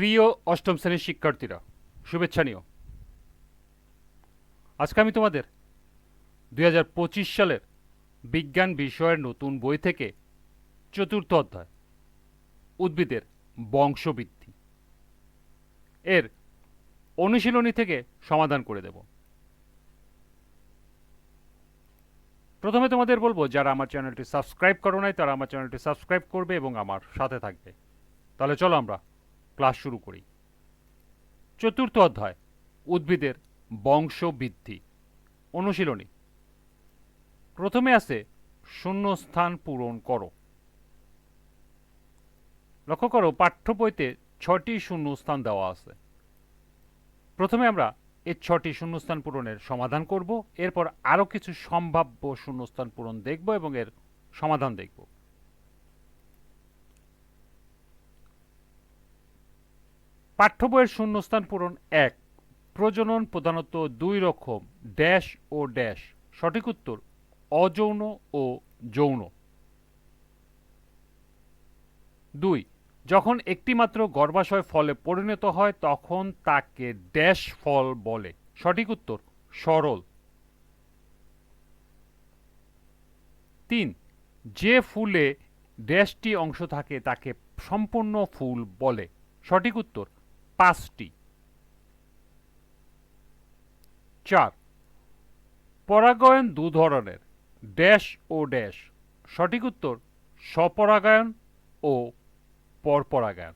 প্রিয় অষ্টম শ্রেণীর শিক্ষার্থীরা, শুভেচ্ছা নিও। আজকে আমি তোমাদের 2025 সালের বিজ্ঞান বিষয়ের নতুন বই থেকে চতুর্থ অধ্যায় উদ্ভিদের বংশবৃদ্ধি এর অনুশীলনী থেকে সমাধান করে দেব। প্রথমে তোমাদের বলবো, যারা আমার চ্যানেলটি সাবস্ক্রাইব করো নাই তারা আমার চ্যানেলটি সাবস্ক্রাইব করবে এবং আমার সাথে থাকবে। তাহলে চলো আমরা ক্লাস শুরু করি। চতুর্থ অধ্যায় উদ্ভিদের বংশবৃদ্ধি অনুশীলনী। প্রথমে আছে শূন্যস্থান পূরণ করো। লক্ষ্য করো, পাঠ্য বইতে 6টি শূন্যস্থান দেওয়া আছে। প্রথমে আমরা এই 6টি শূন্যস্থান পূরণের সমাধান করব, এরপর আরও কিছু সম্ভাব্য শূন্যস্থান পূরণ দেখব এবং এর সমাধান দেখব। পাঠ্য বইয়ের শূন্যস্থান পূরণ 1, প্রজনন প্রধানত 2 রকম, ড্যাশ ও ড্যাশ। সঠিক উত্তর অযৌন ও যৌন। 2, যখন একটিমাত্র গর্ভাশয় ফলে পরিণত হয় তখন তাকে ড্যাশ ফল বলে। সঠিক উত্তর সরল। 3, যে ফুলে ড্যাশটি অংশ থাকে তাকে সম্পূর্ণ ফুল বলে। সঠিক উত্তর 5টি। 4, পরাগায়ন দু ধরনের, ড্যাশ ও ড্যাশ। সঠিক উত্তর স্বপরাগায়ন ও পরপরাগায়ন।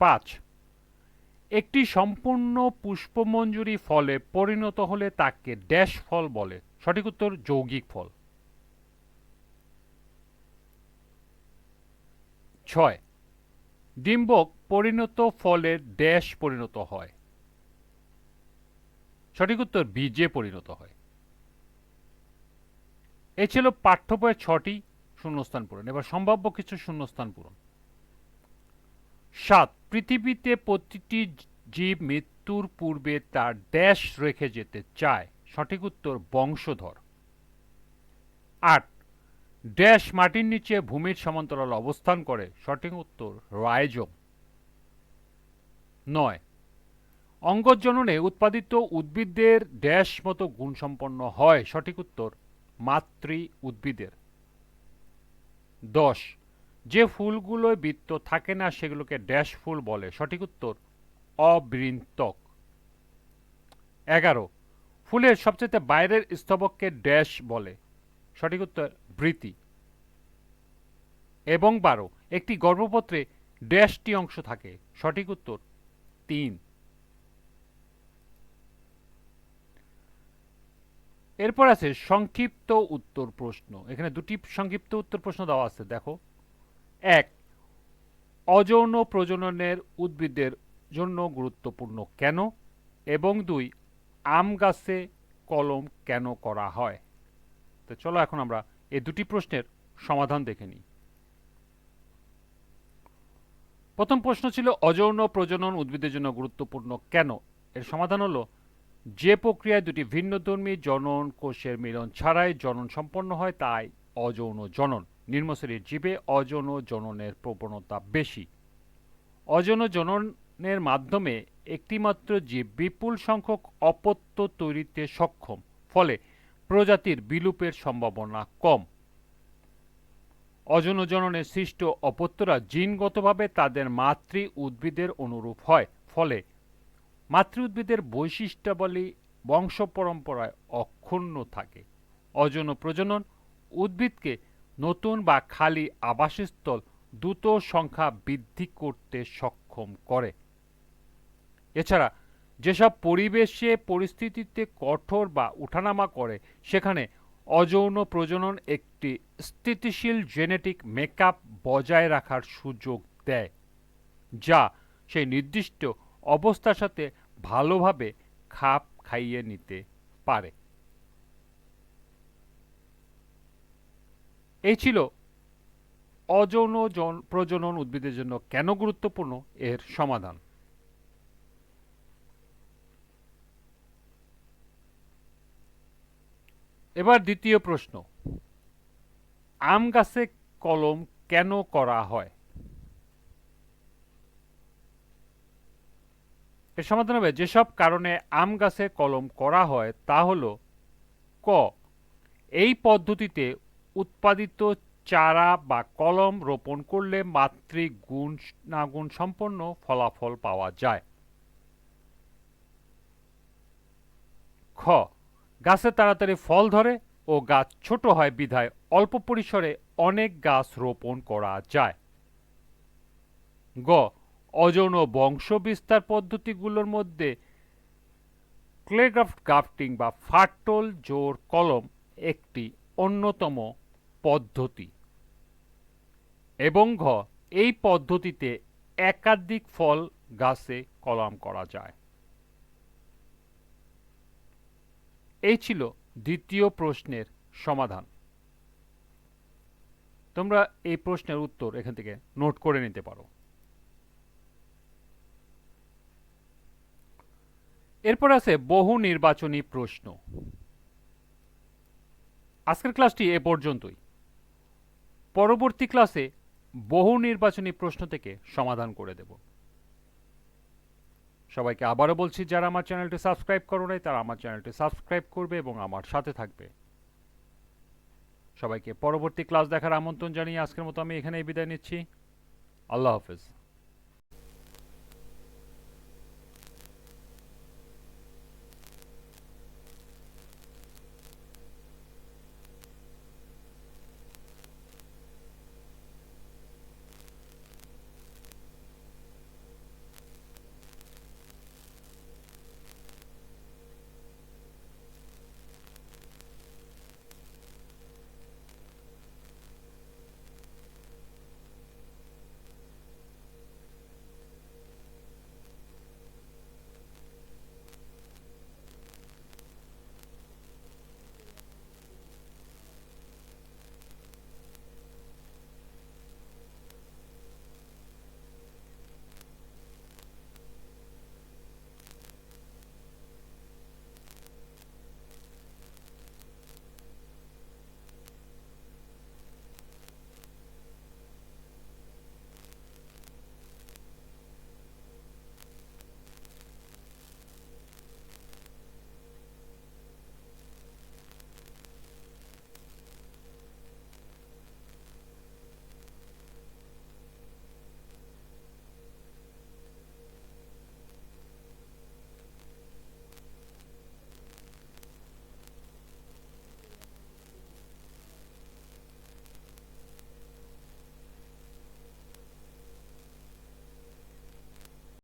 5, একটি সম্পূর্ণ পুষ্পমঞ্জুরি ফলে পরিণত হলে তাকে ড্যাশ ফল বলে। সঠিক উত্তর যৌগিক ফল। 6, ডিম্বক পরিণত ফলে ড্যাশ পরিণত হয়। সঠিক উত্তর বীজে পরিণত হয়। এই ছিল পাঠ্য বইয়ের 6টি শূন্যস্থান পূরণ। এবার সম্ভাব্য কিছু শূন্যস্থান পূরণ। 7, পৃথিবীতে প্রতিটি জীব মৃত্যুর পূর্বে তার ড্যাশ রেখে যেতে চায়। সঠিক উত্তর বংশধর। 8, ড্যাশ মাটির নিচে ভূমির সমান্তরাল অবস্থান করে। সঠিক উত্তর রাইজোম। 9, অঙ্গজ জননে উৎপাদিত উদ্ভিদের ড্যাশ মতো গুণসম্পন্ন হয়। সঠিক উত্তর মাতৃ উদ্ভিদের। 10, যে ফুলগুলোয় বৃত্ত থাকে না সেগুলোকে ড্যাশ ফুল বলে। সঠিক উত্তর অবৃন্তক। 11, ফুলের সবচেয়ে বাইরের স্তবককে ড্যাশ বলে। সঠিক উত্তর বৃতি। এবং 12, একটি গর্ভপত্রে ড্যাশটি অংশ থাকে। সঠিক উত্তর 3। এরপর আছে সংক্ষিপ্ত উত্তর প্রশ্ন। এখানে দুটি সংক্ষিপ্ত উত্তর প্রশ্ন দেওয়া আছে, দেখো। 1, অযৌন প্রজননের উদ্ভিদের জন্য গুরুত্বপূর্ণ কেন? এবং 2, আম গাছে কলম কেন করা হয়? তো চলো এখন আমরা এই দুটি প্রশ্নের সমাধান দেখে নিই। প্রথম প্রশ্ন ছিল অযৌন প্রজনন উদ্ভিদের জন্য গুরুত্বপূর্ণ কেন? এর সমাধান হলো, যে প্রক্রিয়ায় দুটি ভিন্নধর্মী জনন কোষের মিলন ছাড়াই জনন সম্পন্ন হয় তাই অযৌন জনন। নিম্নশ্রেণীর জীবে অযৌন জননের প্রবণতা বেশি। অযৌন জননের মাধ্যমে একটিমাত্র জীব বিপুল সংখ্যক অপত্য তৈরিতে সক্ষম, ফলে প্রজাতির বিলুপের সম্ভাবনা কম। অযৌন জননে সৃষ্ট অপত্যরা জিনগতভাবে তাদের মাতৃ উদ্ভিদের অনুরূপ হয়, ফলে মাতৃ উদ্ভিদের বৈশিষ্ট্যাবলী বংশ পরম্পরায় অক্ষুণ্ণ থাকে। অযৌন প্রজনন উদ্ভিদকে নতুন বা খালি আবাসস্থল দ্রুত সংখ্যা বৃদ্ধি করতে সক্ষম করে। এছাড়া যেসব পরিবেশে পরিস্থিতিতে কঠোর বা উঠানামা করে সেখানে অযৌন প্রজনন একটি স্থিতিশীল জেনেটিক মেকআপ বজায় রাখার সুযোগ দেয়, যা সেই নির্দিষ্ট অবস্থার সাথে ভালোভাবে খাপ খাইয়ে নিতে পারে। এই ছিল অযৌন প্রজনন উদ্ভিদের জন্য কেন গুরুত্বপূর্ণ এর সমাধান। এবার দ্বিতীয় প্রশ্ন, আম গাছে কলম কেন করা হয়? এর সমাধান হবে যেসব কারণে আম গাছে কলম করা হয় তা হলো: ক, এই পদ্ধতিতে উৎপাদিত চারা বা কলম রোপণ করলে মাতৃ গুণাগুণ সম্পন্ন ফলাফল পাওয়া যায়। খ, গাছে তাড়াতাড়ি ফল ধরে ও গাছ ছোট হয় বিধায় অল্প পরিসরে অনেক গাছ রোপণ করা যায়। গ, অযৌন বংশ বিস্তার পদ্ধতিগুলোর মধ্যে ক্লেগ্রাফট গ্রাফটিং বা ফাটল জোড় কলম একটি অন্যতম পদ্ধতি। এবং ঘ, এই পদ্ধতিতে একাধিক ফল গাছে কলম করা যায়। এই ছিল দ্বিতীয় প্রশ্নের সমাধান। তোমরা এই প্রশ্নের উত্তর এখান থেকে নোট করে নিতে পারো। এরপর আছে বহু নির্বাচনী প্রশ্ন। আজকের ক্লাসটি এ পর্যন্তই। পরবর্তী ক্লাসে বহু নির্বাচনী প্রশ্ন থেকে সমাধান করে দেব। সবাইকে আবারও বলছি, যারা আমার চ্যানেলটি সাবস্ক্রাইব করো নাই তারা আমার চ্যানেলটি সাবস্ক্রাইব করবে এবং আমার সাথে থাকবে। সবাইকে পরবর্তী ক্লাস দেখার আমন্ত্রণ জানিয়ে আজকের মতো আমি এখানেই বিদায় নিচ্ছি। আল্লাহ হাফেজ।